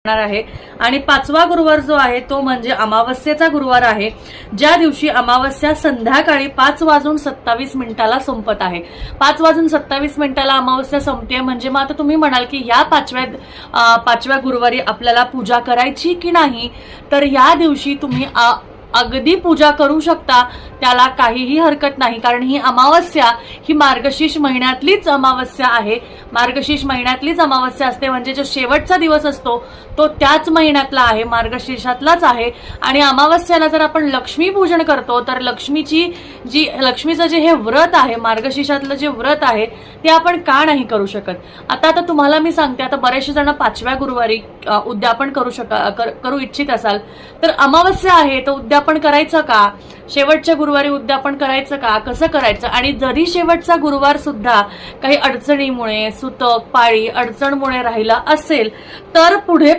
आहे। आणि 5वा गुरुवार जो आहे तो म्हणजे अमावस्येचा गुरुवार आहे, ज्या दिवशी अमावस्या संध्याकाळी 5:27 संपत आहे। 5:27 अमावस्या संपते म्हणजे मग आता तुम्ही म्हणाल की या 5व्या गुरुवारी आपल्याला पूजा करायची की नाही, तर या दिवशी तुम्ही अगदी पूजा करू शकता, त्याला काहीही हरकत नाही। कारण ही अमावस्या ही मार्गशीर्ष महिन्यातलीच अमावस्या आहे। मार्गशीर्ष महिन्यातलीच अमावस्या असते म्हणजे जो शेवटचा दिवस असतो तो त्याच महिन्यातला आहे, मार्गशीर्षातलाच आहे। आणि अमावस्याला जर आपण लक्ष्मी पूजन करतो तर लक्ष्मीचं जे हे व्रत आहे, मार्गशीर्षातलं जे व्रत आहे ते आपण का नाही करू शकत। आता तुम्हाला मी सांगते, आता बरेचसे जण 5व्या गुरुवारी उद्यापन करू इच्छित असाल तर अमावस्या आहे तर उद्यापन करायचं का, शेवटच्या गुरुवारी उद्यापन करायचं का, कसं करायचं। आणि जरी शेवटचा गुरुवार सुद्धा काही अडचणीमुळे, सुतक पाळी अडचणमुळे राहिला असेल तर पुढे